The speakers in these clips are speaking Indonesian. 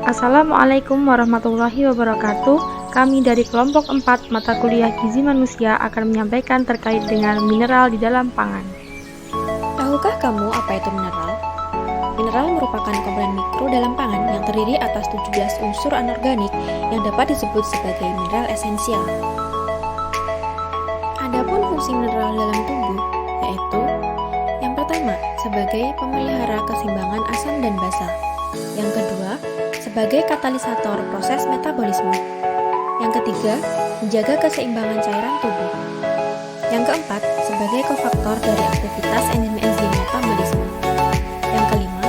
Assalamualaikum warahmatullahi wabarakatuh. Kami dari kelompok 4 mata kuliah Gizi Manusia akan menyampaikan terkait dengan mineral di dalam pangan. Tahukah kamu apa itu mineral? Mineral merupakan komponen mikro dalam pangan yang terdiri atas 17 unsur anorganik yang dapat disebut sebagai mineral esensial. Adapun fungsi mineral dalam tubuh yaitu yang pertama, sebagai pemelihara keseimbangan asam dan basa. Yang kedua, sebagai katalisator proses metabolisme. Yang ketiga, menjaga keseimbangan cairan tubuh. Yang keempat, sebagai kofaktor dari aktivitas enzim-enzim metabolisme. Yang kelima,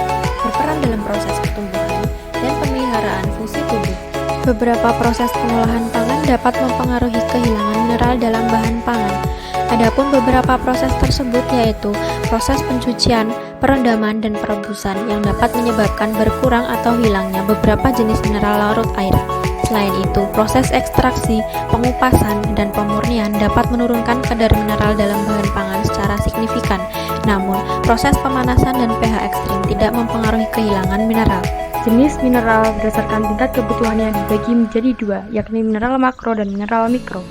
berperan dalam proses pertumbuhan dan pemeliharaan fungsi tubuh. Beberapa proses pengolahan pangan dapat mempengaruhi kehilangan mineral dalam bahan pangan. Adapun beberapa proses tersebut yaitu proses pencucian, perendaman, dan perebusan yang dapat menyebabkan berkurang atau hilangnya beberapa jenis mineral larut air. Selain itu, proses ekstraksi, pengupasan, dan pemurnian dapat menurunkan kadar mineral dalam bahan pangan secara signifikan. Namun, proses pemanasan dan pH ekstrim tidak mempengaruhi kehilangan mineral. Jenis mineral berdasarkan tingkat kebutuhannya dibagi menjadi dua, yakni mineral makro dan mineral mikro.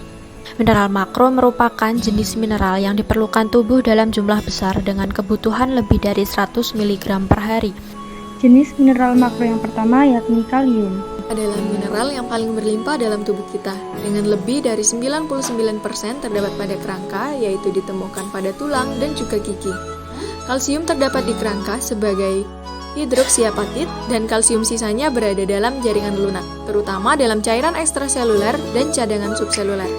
Mineral makro merupakan jenis mineral yang diperlukan tubuh dalam jumlah besar dengan kebutuhan lebih dari 100 mg per hari. Jenis mineral makro yang pertama yakni kalium. Adalah mineral yang paling berlimpah dalam tubuh kita. Dengan lebih dari 99% terdapat pada kerangka, yaitu ditemukan pada tulang dan juga gigi. Kalsium terdapat di kerangka sebagai hidroksiapatit dan kalsium sisanya berada dalam jaringan lunak, terutama dalam cairan ekstraseluler dan cadangan subseluler.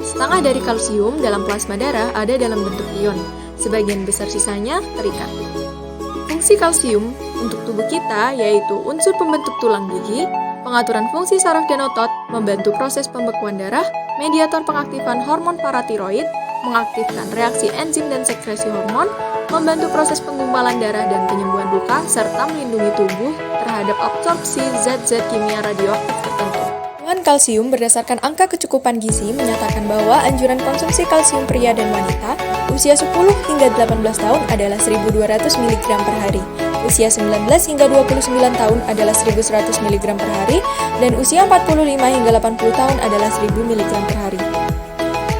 Setengah dari kalsium dalam plasma darah ada dalam bentuk ion, sebagian besar sisanya terikat. Fungsi kalsium untuk tubuh kita yaitu unsur pembentuk tulang gigi, pengaturan fungsi saraf dan otot, membantu proses pembekuan darah, mediator pengaktifan hormon paratiroid, mengaktifkan reaksi enzim dan sekresi hormon, membantu proses penggumpalan darah dan penyembuhan luka, serta melindungi tubuh terhadap absorpsi zat-zat kimia radioaktif tertentu. Kandungan kalsium berdasarkan angka kecukupan gizi menyatakan bahwa anjuran konsumsi kalsium pria dan wanita usia 10 hingga 18 tahun adalah 1.200 mg per hari, usia 19 hingga 29 tahun adalah 1.100 mg per hari, dan usia 45 hingga 80 tahun adalah 1.000 mg per hari.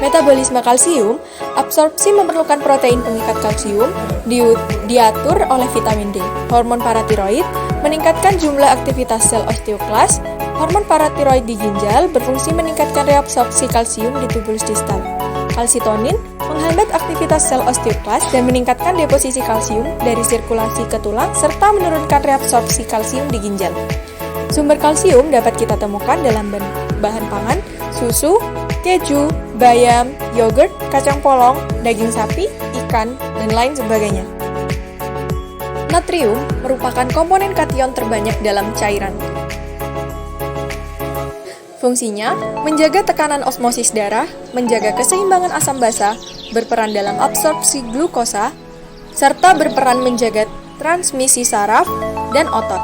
Metabolisme kalsium, absorpsi memerlukan protein pengikat kalsium, diatur oleh vitamin D. Hormon paratiroid meningkatkan jumlah aktivitas sel osteoklas. Hormon paratiroid di ginjal berfungsi meningkatkan reabsorpsi kalsium di tubulus distal. Kalsitonin menghambat aktivitas sel osteoklas dan meningkatkan deposisi kalsium dari sirkulasi ke tulang serta menurunkan reabsorpsi kalsium di ginjal. Sumber kalsium dapat kita temukan dalam bahan pangan, susu, keju, bayam, yogurt, kacang polong, daging sapi, ikan, dan lain sebagainya. Natrium merupakan komponen kation terbanyak dalam cairan. Fungsinya, menjaga tekanan osmosis darah, menjaga keseimbangan asam basa, berperan dalam absorpsi glukosa, serta berperan menjaga transmisi saraf dan otot.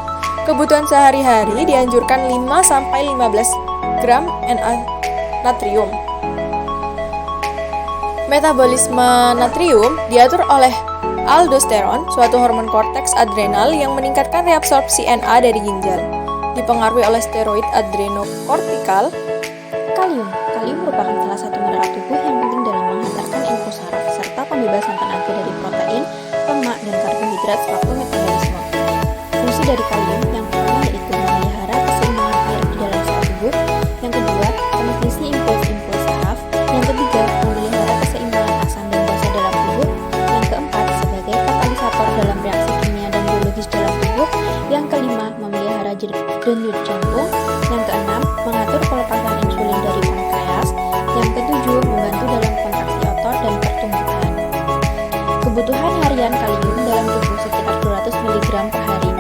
Kebutuhan sehari-hari dianjurkan 5-15 gram natrium. Metabolisme natrium diatur oleh aldosteron, suatu hormon korteks adrenal yang meningkatkan reabsorpsi Na dari ginjal. Dipengaruhi oleh steroid adrenokortikal. Kalium merupakan salah satu mineral tubuh yang penting dalam menghantarkan info saraf serta pembebasan tenaga dari protein, lemak, dan karbohidrat sewaktu metabolisme. Fungsi dari kalium yang pertama yaitu memelihara keseimbangan air di dalam sel tubuh. Yang kedua, transmisi impuls-impuls saraf. Yang ketiga, memelihara keseimbangan asam dan basa dalam tubuh. Yang keempat, sebagai katalisator dalam reaksi kimia dan biologis dalam tubuh. Yang kelima, memelihara denyut jantung. Yang keenam, mengatur pelepasan insulin dari pankreas. Yang ketujuh, membantu dalam kontraksi otot dan pertumbuhan. Kebutuhan harian kalium dalam tubuh sekitar 200 mg per hari.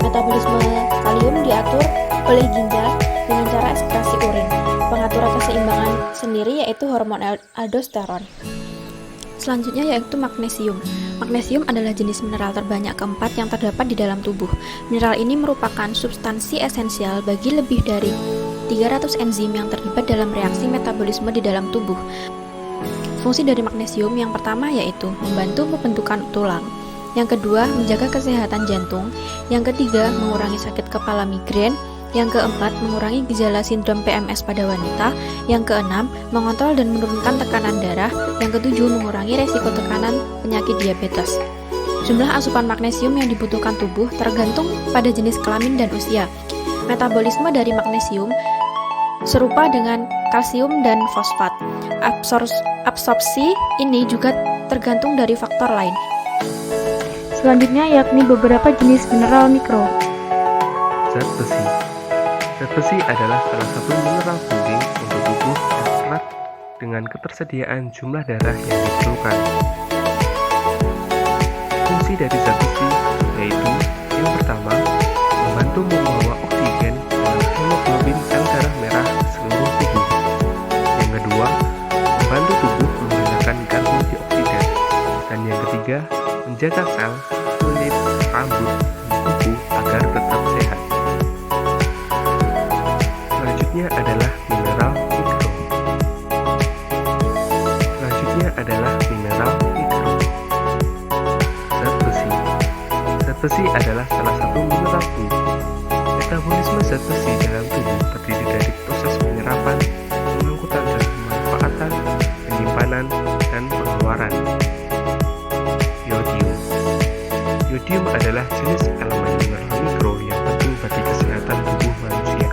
Metabolisme kalium diatur oleh ginjal dengan cara ekskresi urin. Pengaturan keseimbangan sendiri yaitu hormon aldosteron. Selanjutnya yaitu magnesium. Magnesium adalah jenis mineral terbanyak keempat yang terdapat di dalam tubuh. Mineral ini merupakan substansi esensial bagi lebih dari 300 enzim yang terlibat dalam reaksi metabolisme di dalam tubuh. Fungsi dari magnesium yang pertama yaitu membantu pembentukan tulang. Yang kedua, menjaga kesehatan jantung. Yang ketiga, mengurangi sakit kepala migrain. Yang keempat, mengurangi gejala sindrom PMS pada wanita. Yang keenam, mengontrol dan menurunkan tekanan darah. Yang ketujuh, mengurangi resiko tekanan penyakit diabetes. Jumlah asupan magnesium yang dibutuhkan tubuh tergantung pada jenis kelamin dan usia. Metabolisme dari magnesium serupa dengan kalsium dan fosfat. Absorpsi ini juga tergantung dari faktor lain. Selanjutnya yakni beberapa jenis mineral mikro. Zat besi. Zat besi adalah salah satu mineral penting untuk tubuh yang erat dengan ketersediaan jumlah darah yang diperlukan. Fungsi dari zat besi yaitu yang pertama, membantu membawa oksigen dalam hemoglobin sel darah merah ke seluruh tubuh. Yang kedua, membantu tubuh menggunakan karbon dioksida. Dan yang ketiga, menjaga sel, kulit, rambut, dan kuku agar tetap sehat. Selanjutnya adalah mineral mikro. Zat besi adalah salah satu mineral penting. Metabolisme zat besi dalam tubuh terdiri dari proses penyerapan, pengangkutan dan pemanfaatan, penyimpanan, dan pengeluaran. Yodium. Yodium adalah jenis elemen mineral mikro yang penting bagi kesehatan tubuh manusia.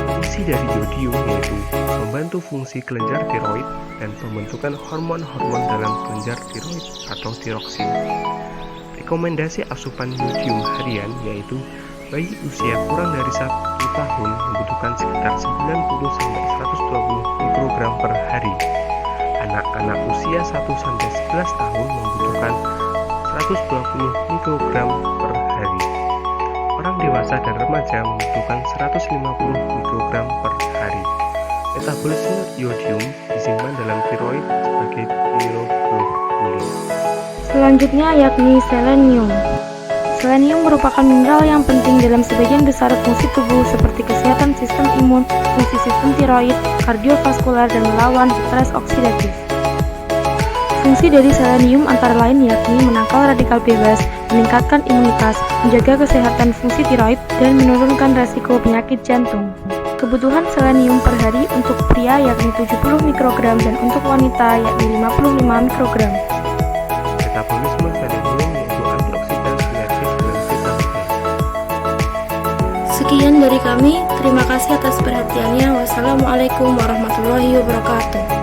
Fungsi dari yodium yaitu membantu fungsi kelenjar tiroid dan pembentukan hormon-hormon dalam kelenjar tiroid atau tiroksin. Rekomendasi asupan yodium harian yaitu bayi usia kurang dari 1 tahun membutuhkan sekitar 90-120 mikrogram per hari. Anak-anak usia 1-11 tahun membutuhkan 120 mikrogram per hari. Orang dewasa dan remaja membutuhkan 150 mikrogram per hari. Metabolisme yodium disimpan dalam tiroid sebagai tiroglobulin. Selanjutnya yakni selenium. Selenium merupakan mineral yang penting dalam sebagian besar fungsi tubuh seperti kesehatan sistem imun, fungsi sistem tiroid, kardiovaskular, dan melawan stres oksidatif. Fungsi dari selenium antara lain yakni menangkal radikal bebas, meningkatkan imunitas, menjaga kesehatan fungsi tiroid, dan menurunkan resiko penyakit jantung. Kebutuhan selenium per hari untuk pria yakni 70 mikrogram dan untuk wanita yakni 55 mikrogram. Metabolisme selenium yaitu antioksidans reaktif dengan beta hore. Sekian dari kami, terima kasih atas perhatiannya. Wassalamualaikum warahmatullahi wabarakatuh.